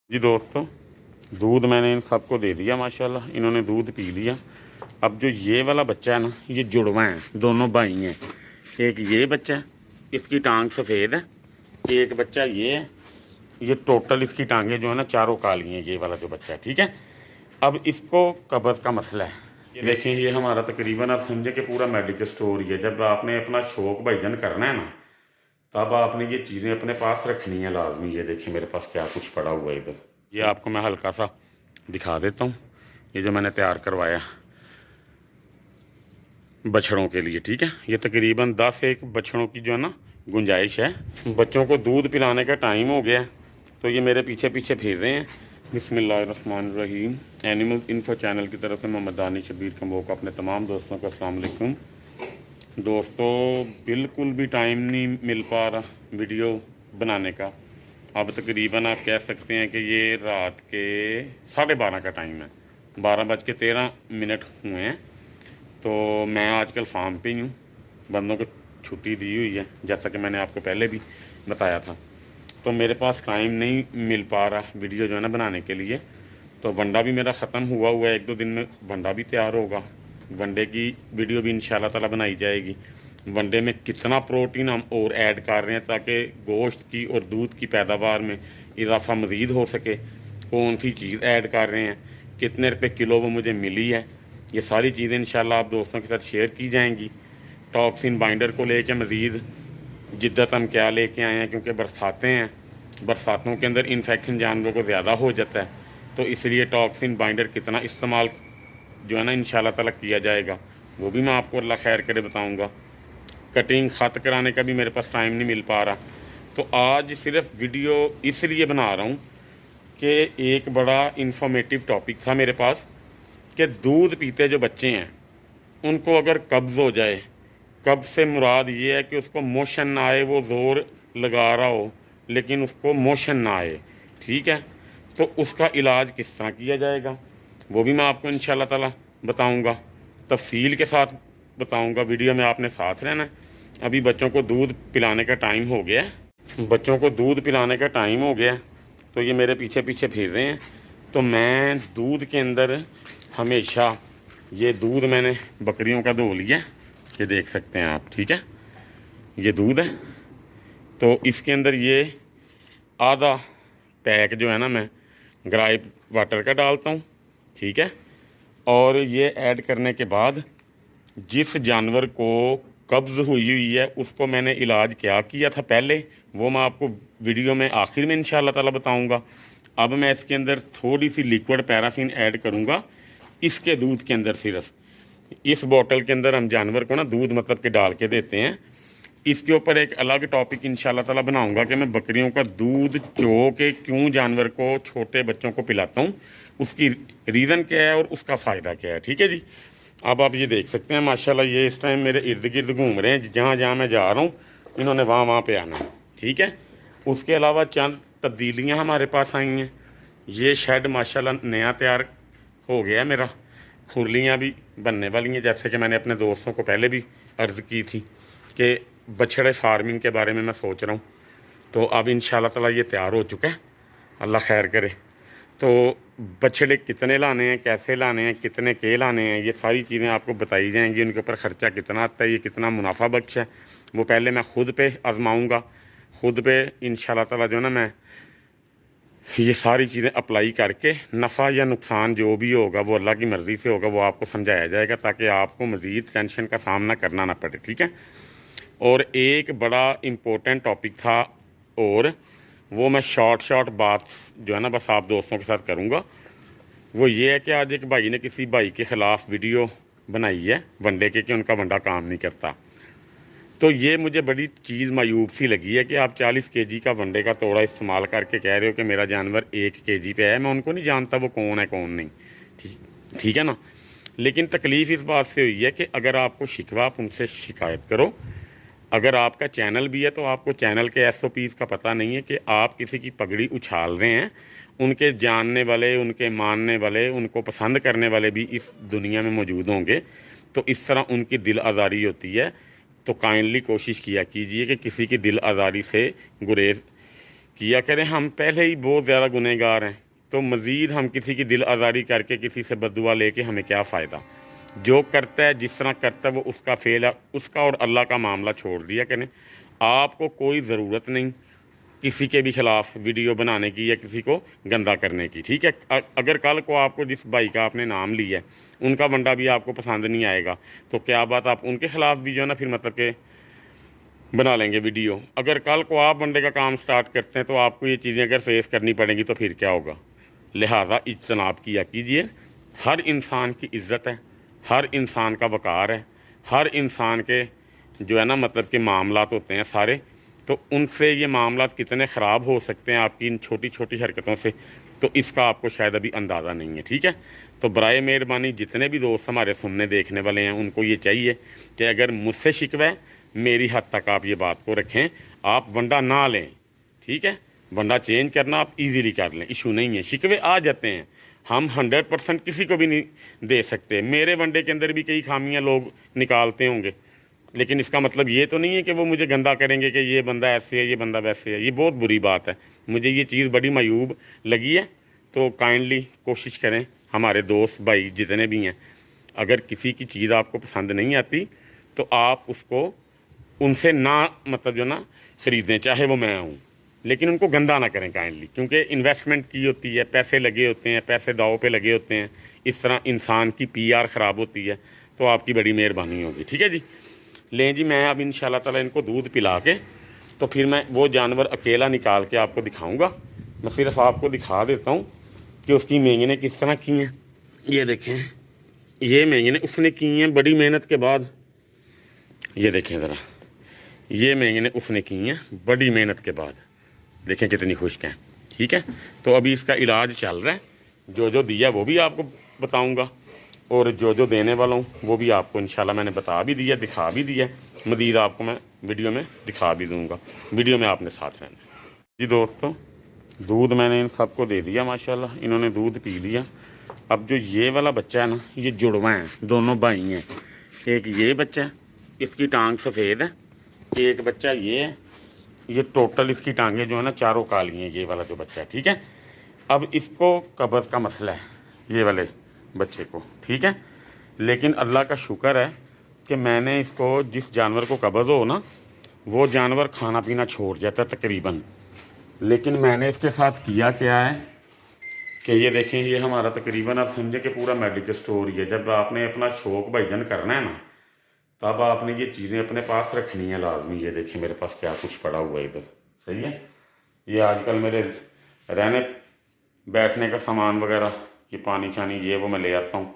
जी दोस्तों, दूध मैंने इन सबको दे दिया माशाल्लाह। इन्होंने दूध पी लिया। अब जो ये वाला बच्चा है ना, ये जुड़वा हैं, दोनों भाई हैं। एक ये बच्चा है, इसकी टांग सफ़ेद है। एक बच्चा ये है, ये टोटल इसकी टांगें जो है ना चारों काली हैं। ये वाला जो बच्चा है, ठीक है। अब इसको कब्ज़ का मसला है। ये देखें, ये हमारा तकरीबन आप समझे कि पूरा मेडिकल स्टोर ही है। जब आपने अपना शौक भजन करना है ना, तब आपने ये चीज़ें अपने पास रखनी है लाजमी। ये देखें मेरे पास क्या कुछ पड़ा हुआ है इधर। ये आपको मैं हल्का सा दिखा देता हूँ। ये जो मैंने तैयार करवाया बछड़ों के लिए, ठीक है। ये तकरीबन 10 एक बछड़ों की जो है ना गुंजाइश है। बच्चों को दूध पिलाने का टाइम हो गया, तो ये मेरे पीछे पीछे फिर रहे हैं। बिस्मिल्लाहिर्रहमानिर्रहीम। एनिमल इन्फो चैनल की तरफ से मोहम्मद दानिश शबीर कम्बो को अपने तमाम दोस्तों को अस्सलाम वालेकुम। दोस्तों, बिल्कुल भी टाइम नहीं मिल पा रहा वीडियो बनाने का। अब तकरीबन आप कह सकते हैं कि ये रात के 12:30 का टाइम है। 12:13 हुए हैं। तो मैं आजकल फार्म पे ही हूँ। बंदों को छुट्टी दी हुई है, जैसा कि मैंने आपको पहले भी बताया था। तो मेरे पास टाइम नहीं मिल पा रहा वीडियो जो है ना बनाने के लिए। तो वंडा भी मेरा ख़त्म हुआ है। 1-2 दिन में वंडा भी तैयार होगा। वनडे की वीडियो भी इंशाल्लाह ताला बनाई जाएगी। वनडे में कितना प्रोटीन हम और ऐड कर रहे हैं ताकि गोश्त की और दूध की पैदावार में इजाफा मज़ीद हो सके। कौन सी चीज़ ऐड कर रहे हैं, कितने रुपए किलो वो मुझे मिली है, ये सारी चीज़ें इंशाल्लाह आप दोस्तों के साथ शेयर की जाएंगी। टॉक्सिन बाइंडर को लेके मज़ीद जिद्दत हम क्या लेके आए हैं, क्योंकि बरसातें हैं। बरसातों के अंदर इन्फेक्शन जानवरों को ज़्यादा हो जाता है। तो इसलिए टॉक्सिन बाइंडर कितना इस्तेमाल जो है ना इंशाल्लाह ताला किया जाएगा, वो भी मैं आपको अल्लाह खैर करे बताऊंगा। कटिंग ख़त कराने का भी मेरे पास टाइम नहीं मिल पा रहा। तो आज सिर्फ वीडियो इसलिए बना रहा हूँ कि एक बड़ा इंफॉर्मेटिव टॉपिक था मेरे पास कि दूध पीते जो बच्चे हैं उनको अगर कब्ज़ हो जाए, कब्ज़ से मुराद ये है कि उसको मोशन ना आए, वो ज़ोर लगा रहा हो लेकिन उसको मोशन ना आए, ठीक है। तो उसका इलाज किस तरह किया जाएगा वो भी मैं आपको इंशाल्लाह ताला बताऊंगा, तफसील के साथ बताऊंगा। वीडियो में आपने साथ रहना है। अभी बच्चों को दूध पिलाने का टाइम हो गया है। बच्चों को दूध पिलाने का टाइम हो गया है, तो ये मेरे पीछे पीछे फिर रहे हैं। तो मैं दूध के अंदर हमेशा ये दूध मैंने बकरियों का धो लिया, ये देख सकते हैं आप, ठीक है। ये दूध है, तो इसके अंदर ये आधा पैक जो है ना मैं ग्राइप वाटर का डालता हूँ, ठीक है। और ये ऐड करने के बाद जिस जानवर को कब्ज़ हुई है उसको मैंने इलाज क्या किया था पहले, वो मैं आपको वीडियो में आखिर में इंशाल्लाह ताला बताऊंगा। अब मैं इसके अंदर थोड़ी सी लिक्विड पैराफिन ऐड करूंगा इसके दूध के अंदर। सिर्फ इस बोतल के अंदर हम जानवर को ना दूध मतलब के डाल के देते हैं। इसके ऊपर एक अलग टॉपिक इंशाल्लाह ताला बनाऊंगा कि मैं बकरियों का दूध चो के क्यों जानवर को, छोटे बच्चों को पिलाता हूँ, उसकी रीज़न क्या है और उसका फ़ायदा क्या है, ठीक है जी। अब आप ये देख सकते हैं माशाल्लाह, ये इस टाइम मेरे इर्द गिर्द घूम रहे हैं। जहाँ जहाँ मैं जा रहा हूँ इन्होंने वहाँ वहाँ पे आना है, ठीक है। उसके अलावा चंद तब्दीलियाँ हमारे पास आई हैं। ये शेड माशाल्लाह नया तैयार हो गया मेरा। खुरलियाँ भी बनने वाली हैं, जैसे कि मैंने अपने दोस्तों को पहले भी अर्ज़ की थी कि बछड़े फार्मिंग के बारे में मैं सोच रहा हूँ। तो अब इंशाल्लाह ताला ये तैयार हो चुका है, अल्लाह खैर करे। तो बछड़े कितने लाने हैं, कैसे लाने हैं, कितने के लाने हैं, ये सारी चीज़ें आपको बताई जाएंगी। उनके ऊपर ख़र्चा कितना आता है, ये कितना मुनाफा बख्श है, वो पहले मैं ख़ुद पे आजमाऊँगा। ख़ुद पे इंशाल्लाह ताला जो ना मैं ये सारी चीज़ें अप्लाई करके नफ़ा या नुकसान जो भी होगा वो अल्लाह की मर्ज़ी से होगा, वो आपको समझाया जाएगा ताकि आपको मज़ीद टेंशन का सामना करना ना पड़े, ठीक है। और एक बड़ा इम्पोर्टेंट टॉपिक था, और वो मैं शॉर्ट बात जो है ना बस आप दोस्तों के साथ करूँगा। वो ये है कि आज एक भाई ने किसी भाई के ख़िलाफ़ वीडियो बनाई है वनडे के कि उनका वंडा काम नहीं करता। तो ये मुझे बड़ी चीज़ मायूब सी लगी है कि आप 40 केजी का वनडे का तोड़ा इस्तेमाल करके कह रहे हो कि मेरा जानवर 1 केजी पे है। मैं उनको नहीं जानता वो कौन है कौन नहीं, ठीक है ना। लेकिन तकलीफ़ इस बात से हुई है कि अगर आपको शिकवा, आप उनसे शिकायत करो। अगर आपका चैनल भी है तो आपको चैनल के SOPs का पता नहीं है कि आप किसी की पगड़ी उछाल रहे हैं। उनके जानने वाले, उनके मानने वाले, उनको पसंद करने वाले भी इस दुनिया में मौजूद होंगे। तो इस तरह उनकी दिल आज़ारी होती है। तो काइंडली कोशिश किया कीजिए कि किसी की दिल आज़ारी से गुरेज किया करें। हम पहले ही बहुत ज़्यादा गुनहगार हैं, तो मज़ीद हम किसी की दिल आज़ारी करके किसी से बद्दुआ लेके हमें क्या फ़ायदा। जो करता है जिस तरह करता है वो उसका फेल है, उसका और अल्लाह का मामला छोड़ दिया करें। आपको कोई ज़रूरत नहीं किसी के भी ख़िलाफ़ वीडियो बनाने की या किसी को गंदा करने की, ठीक है। अगर कल को आपको जिस भाई का आपने नाम लिया है उनका वंडा भी आपको पसंद नहीं आएगा, तो क्या बात आप उनके ख़िलाफ़ भी जो है ना फिर मतलब के बना लेंगे वीडियो। अगर कल को आप वनडे का काम स्टार्ट करते हैं तो आपको ये चीज़ें अगर फेस करनी पड़ेंगी तो फिर क्या होगा। लिहाजा इज्तनाब किया कीजिए। हर इंसान की इज़्ज़त है, हर इंसान का वक़ार है, हर इंसान के जो है ना मतलब के मामलात होते हैं सारे, तो उनसे ये मामलात कितने ख़राब हो सकते हैं आपकी इन छोटी छोटी हरकतों से, तो इसका आपको शायद अभी अंदाज़ा नहीं है, ठीक है। तो बराए मेहरबानी जितने भी दोस्त हमारे सुनने देखने वाले हैं उनको ये चाहिए कि अगर मुझसे शिकवा है मेरी हद तक आप ये बात को रखें, आप वंडा ना लें, ठीक है। वंडा चेंज करना आप इजीली कर लें, इशू नहीं है। शिकवे आ जाते हैं, हम 100% किसी को भी नहीं दे सकते। मेरे वनडे के अंदर भी कई खामियां लोग निकालते होंगे, लेकिन इसका मतलब ये तो नहीं है कि वो मुझे गंदा करेंगे कि ये बंदा ऐसे है ये बंदा वैसे है। ये बहुत बुरी बात है, मुझे ये चीज़ बड़ी मायूब लगी है। तो काइंडली कोशिश करें, हमारे दोस्त भाई जितने भी हैं, अगर किसी की चीज़ आपको पसंद नहीं आती तो आप उसको उनसे ना मतलब जो ना ख़रीदें, चाहे वो मैं हूँ, लेकिन उनको गंदा ना करें काइंडली, क्योंकि इन्वेस्टमेंट की होती है, पैसे लगे होते हैं, पैसे दाव पे लगे होते हैं। इस तरह इंसान की पीआर ख़राब होती है, तो आपकी बड़ी मेहरबानी होगी, ठीक है जी। लें जी, मैं अब इंशाल्लाह ताला इनको दूध पिला के तो फिर मैं वो जानवर अकेला निकाल के आपको दिखाऊँगा। मैं सिर्फ आपको दिखा देता हूँ कि उसकी मेंगने किस तरह की हैं। ये देखें, ये मेंगने उसने की हैं बड़ी मेहनत के बाद। ये देखें ज़रा, ये मेंगने उसने की हैं बड़ी मेहनत के बाद। देखें कितनी खुश्क हैं, ठीक है। तो अभी इसका इलाज चल रहा है, जो जो दिया वो भी आपको बताऊंगा, और जो जो देने वाला हूँ वो भी आपको इंशाल्लाह मैंने बता भी दिया, दिखा भी दिया। मज़ीद आपको मैं वीडियो में दिखा भी दूँगा, वीडियो में आपने साथ रहना जी। दोस्तों, दूध मैंने इन सबको दे दिया माशाल्लाह, इन्होंने दूध पी लिया। अब जो ये वाला बच्चा है ना, ये जुड़वा हैं, दोनों भाई हैं। एक ये बच्चा है, इसकी टांग सफ़ेद है, एक बच्चा ये है, ये टोटल इसकी टांगें जो है ना चारों काली हैं, ये वाला जो बच्चा है, ठीक है। अब इसको कब्ज़ का मसला है ये वाले बच्चे को, ठीक है। लेकिन अल्लाह का शुक्र है कि मैंने इसको, जिस जानवर को कब्ज़ हो ना वो जानवर खाना पीना छोड़ जाता है तकरीबन। लेकिन मैंने इसके साथ किया क्या है कि ये देखें, ये हमारा तकरीबन आप समझे कि पूरा मेडिकल स्टोर ही है। जब आपने अपना शौक़ भाईजान करना है ना, तब आपने ये चीज़ें अपने पास रखनी है लाजमी। ये देखें मेरे पास क्या कुछ पड़ा हुआ है इधर, सही है। ये आजकल मेरे रहने बैठने का सामान वगैरह, ये पानी छानी ये वो मैं ले आता हूँ,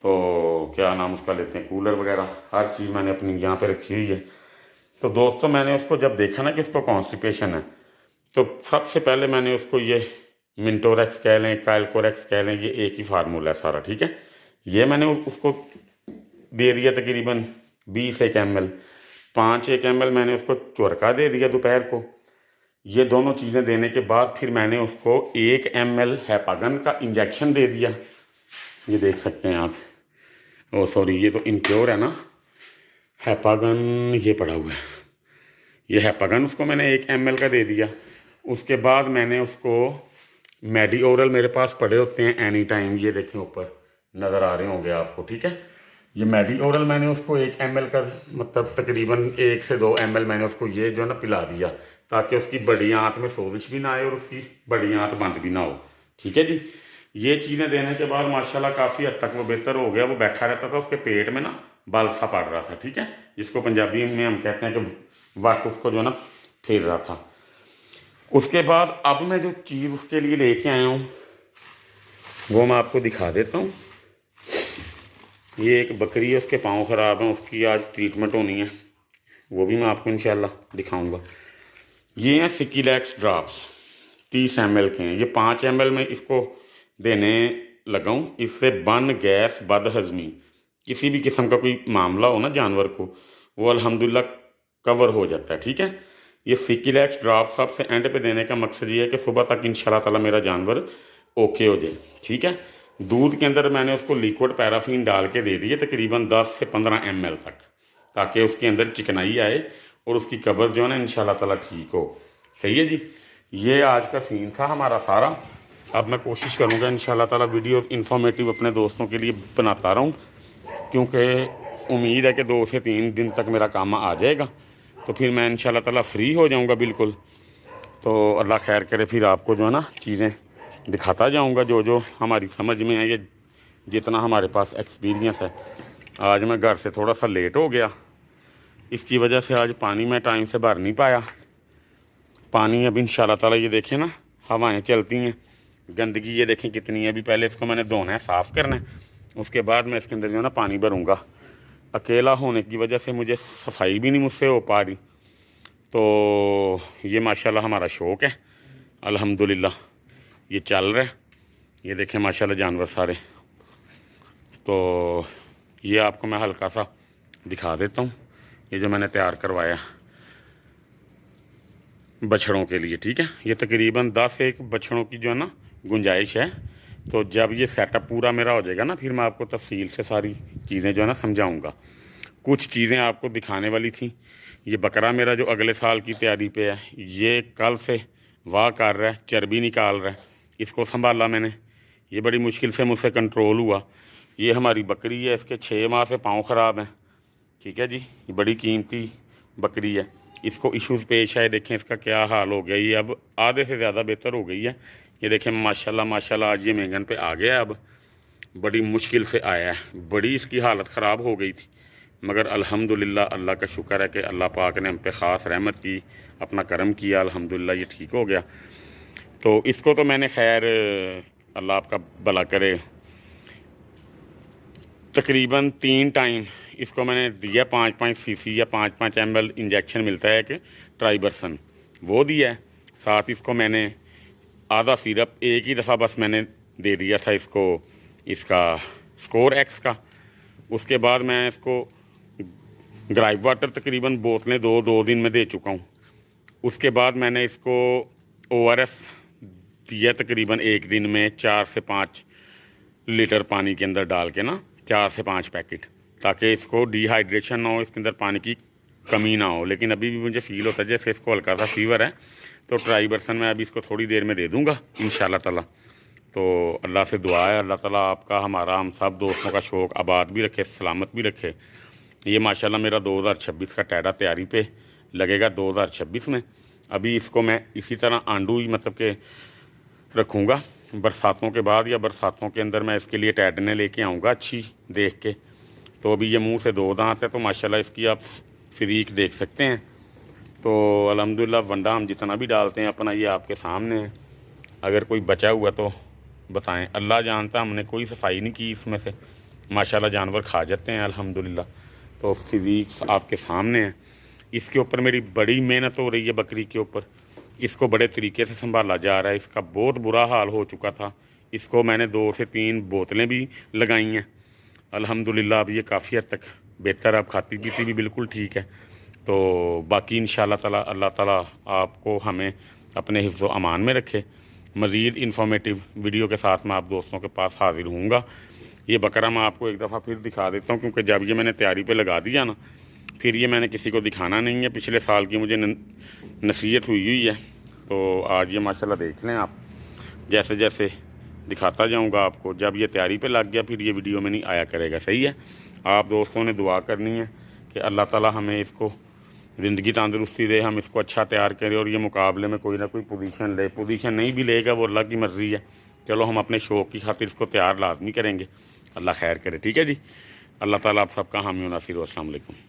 तो क्या नाम उसका लेते हैं, कूलर वगैरह, हर चीज़ मैंने अपनी यहाँ पे रखी हुई है। तो दोस्तों, मैंने उसको जब देखा ना कि उसको कॉन्स्टिपेशन है, तो सबसे पहले मैंने उसको ये मिनटोरेक्स कह लें, काइलकोरेक्स कह लें, ये एक ही फार्मूला है सारा, ठीक है। ये मैंने उसको दे दिया तकरीबन 20 ml, 5 ml मैंने उसको चुरका दे दिया दोपहर को। ये दोनों चीज़ें देने के बाद फिर मैंने उसको 1 ml हैपागन का इंजेक्शन दे दिया। ये देख सकते हैं आप, ओ सॉरी, ये तो इम्प्योर है ना, हैपागन ये पड़ा हुआ है, ये हैपागन उसको मैंने 1 ml का दे दिया। उसके बाद मैंने उसको मेडी ओरल, मेरे पास पड़े होते हैं एनी टाइम, ये देखें ऊपर नज़र आ रहे होंगे आपको, ठीक है। ये मेडी ओरल मैंने उसको 1 ml का मतलब तकरीबन 1 से 2 ml मैंने उसको ये जो है ना पिला दिया, ताकि उसकी बड़ी आंत में सोजिश भी ना आए और उसकी बड़ी आंत बंद भी ना हो, ठीक है जी। ये चीज़ें देने के बाद माशाल्लाह काफ़ी हद तक वो बेहतर हो गया। वो बैठा रहता था, उसके पेट में ना बल सा पड़ रहा था, ठीक है, जिसको पंजाबी में हम कहते हैं कि वट उसको जो ना फिर रहा था। उसके बाद अब मैं जो चीज़ उसके लिए लेके आया हूँ वो मैं आपको दिखा देता हूँ। ये एक बकरी है, उसके पाँव ख़राब हैं, उसकी आज ट्रीटमेंट होनी है, वो भी मैं आपको इंशाल्लाह दिखाऊंगा। ये हैं सिकिलैक्स ड्रॉप्स, 30 ml के हैं। ये 5 ml में इसको देने लगा हूँ। इससे बन, गैस, बदहज़मी, किसी भी किस्म का कोई मामला हो ना जानवर को, वो अल्हम्दुलिल्लाह कवर हो जाता है, ठीक है। ये सिकिलैक्स ड्रॉप सबसे एंड पे देने का मकसद ये है कि सुबह तक इंशाल्लाह ताला मेरा जानवर ओके हो जाए, ठीक है। दूध के अंदर मैंने उसको लिक्विड पैराफिन डाल के दे दिए तकरीबन 10 से 15 ml तक, ताकि उसके अंदर चिकनाई आए और उसकी कब्ज़ जो है ना इंशाल्लाह ताला ठीक हो, सही है जी। ये आज का सीन था हमारा सारा। अब मैं कोशिश करूँगा इंशाल्लाह ताला वीडियो इन्फॉर्मेटिव अपने दोस्तों के लिए बनाता रहूँ, क्योंकि उम्मीद है कि 2 से 3 दिन तक मेरा काम आ जाएगा, तो फिर मैं इंशाल्लाह ताला फ्री हो जाऊँगा बिल्कुल। तो अल्लाह खैर करे, फिर आपको जो है ना चीज़ें दिखाता जाऊँगा जो जो हमारी समझ में है, ये जितना हमारे पास एक्सपीरियंस है। आज मैं घर से थोड़ा सा लेट हो गया, इसकी वजह से आज पानी मैं टाइम से भर नहीं पाया। पानी अब इंशाल्लाह ताला ये देखें ना, हवाएं चलती हैं, गंदगी ये देखें कितनी है। अभी पहले इसको मैंने धोना है, साफ़ करना है, उसके बाद मैं इसके अंदर जो है ना पानी भरूँगा। अकेला होने की वजह से मुझे सफाई भी नहीं मुझसे हो पा रही। तो ये माशाल्लाह हमारा शौक़ है, अल्हम्दुलिल्लाह ये चल रहा है। ये देखें माशाल्लाह जानवर सारे। तो ये आपको मैं हल्का सा दिखा देता हूँ, ये जो मैंने तैयार करवाया बछड़ों के लिए, ठीक है। ये तकरीबन 10 बछड़ों की जो है ना गुंजाइश है। तो जब ये सेटअप पूरा मेरा हो जाएगा ना, फिर मैं आपको तफसील से सारी चीज़ें जो है ना समझाऊंगा। कुछ चीज़ें आपको दिखाने वाली थी। ये बकरा मेरा जो अगले साल की तैयारी पे है, ये कल से वाह कर रहा है, चर्बी निकाल रहा है। इसको संभाला मैंने, ये बड़ी मुश्किल से मुझसे कंट्रोल हुआ। ये हमारी बकरी है, इसके 6 माह से पाँव ख़राब हैं, ठीक है जी। ये बड़ी कीमती बकरी है, इसको इश्यूज़ पेश आए। देखें इसका क्या हाल हो गया, ये अब आधे से ज़्यादा बेहतर हो गई है। ये देखें माशाल्लाह माशाल्लाह आज ये मेंगन पे आ गया। अब बड़ी मुश्किल से आया है, बड़ी इसकी हालत ख़राब हो गई थी, मगर अल्हम्दुलिल्लाह अल्लाह का शुक्र है कि अल्लाह पाक ने हम पे ख़ास रहमत की, अपना करम किया, अल्हम्दुलिल्लाह ये ठीक हो गया। तो इसको तो मैंने खैर अल्लाह आपका भला करे, तकरीबन 3 टाइम इसको मैंने दिया 5-5 सीसी या 5-5 ml इंजेक्शन मिलता है कि ट्राइबरसन, वो दिया है। साथ इसको मैंने आधा सिरप एक ही दफ़ा बस मैंने दे दिया था इसको, इसका स्कोर एक्स का। उसके बाद मैं इसको ग्राइप वाटर तकरीबन बोतलें 2 दिन में दे चुका हूँ। उसके बाद मैंने इसको ORS दिया तकरीबन 1 दिन में 4 से 5 लीटर पानी के अंदर डाल के ना, 4 से 5 पैकेट, ताकि इसको डिहाइड्रेशन ना हो, इसके अंदर पानी की कमी ना हो। लेकिन अभी भी मुझे फ़ील होता है जैसे इसको हल्का सा फीवर है। तो ट्राइबरसन मैं अभी इसको थोड़ी देर में दे दूँगा इंशाल्लाह ताला। तो अल्लाह से दुआ है अल्लाह ताला आपका, हमारा, हम सब दोस्तों का शौक़ आबाद भी रखे, सलामत भी रखे। ये माशाल्लाह मेरा 2026 का टैडा तैयारी पे लगेगा 2026 में। अभी इसको मैं इसी तरह आंडू ही मतलब के रखूँगा, बरसातों के बाद या बरसातों के अंदर मैं इसके लिए टैडने लेके आऊँगा अच्छी देख के। तो अभी ये मुंह से 2 दांत है, तो माशाल्लाह इसकी आप फिरीक देख सकते हैं। तो अल्हम्दुलिल्लाह वंडा हम जितना भी डालते हैं अपना, ये आपके सामने है। अगर कोई बचा हुआ तो बताएं, अल्लाह जानता, हमने कोई सफाई नहीं की इसमें से, माशाल्लाह जानवर खा जाते हैं अल्हम्दुलिल्लाह। तो फिजीक्स आपके सामने है। इसके ऊपर मेरी बड़ी मेहनत हो रही है, बकरी के ऊपर। इसको बड़े तरीके से संभाला जा रहा है। इसका बहुत बुरा हाल हो चुका था, इसको मैंने 2 से 3 बोतलें भी लगाई हैं। अल्हम्दुलिल्लाह अब ये काफ़ी हद तक बेहतर, अब खाती पीती भी बिल्कुल ठीक है। तो बाकी इंशाल्लाह ताला अल्लाह ताला आपको, हमें अपने हिफ्ज़ व अमान में रखे। मज़ीद इन्फॉर्मेटिव वीडियो के साथ मैं आप दोस्तों के पास हाज़िर हूँगा। ये बकरा मैं आपको एक दफ़ा फिर दिखा देता हूँ, क्योंकि जब ये मैंने तैयारी पे लगा दिया ना, फिर ये मैंने किसी को दिखाना नहीं है। पिछले साल की मुझे नसीहत हुई है। तो आज ये माशाल्लाह देख लें आप, जैसे जैसे दिखाता जाऊंगा आपको। जब ये तैयारी पे लग गया फिर ये वीडियो में नहीं आया करेगा, सही है। आप दोस्तों ने दुआ करनी है कि अल्लाह ताला हमें इसको ज़िंदगी तंदुरुस्ती दे, हम इसको अच्छा तैयार करें और ये मुकाबले में कोई ना कोई पोजीशन ले। पोजीशन नहीं भी लेगा वो अल्लाह की मर्ज़ी है, चलो हम अपने शौक़ की खातिर इसको तैयार लाजमी करेंगे। अल्लाह खैर करे, ठीक है जी। अल्लाह ताला आप सबका हामी व नासिर। अस्सलाम वालेकुम।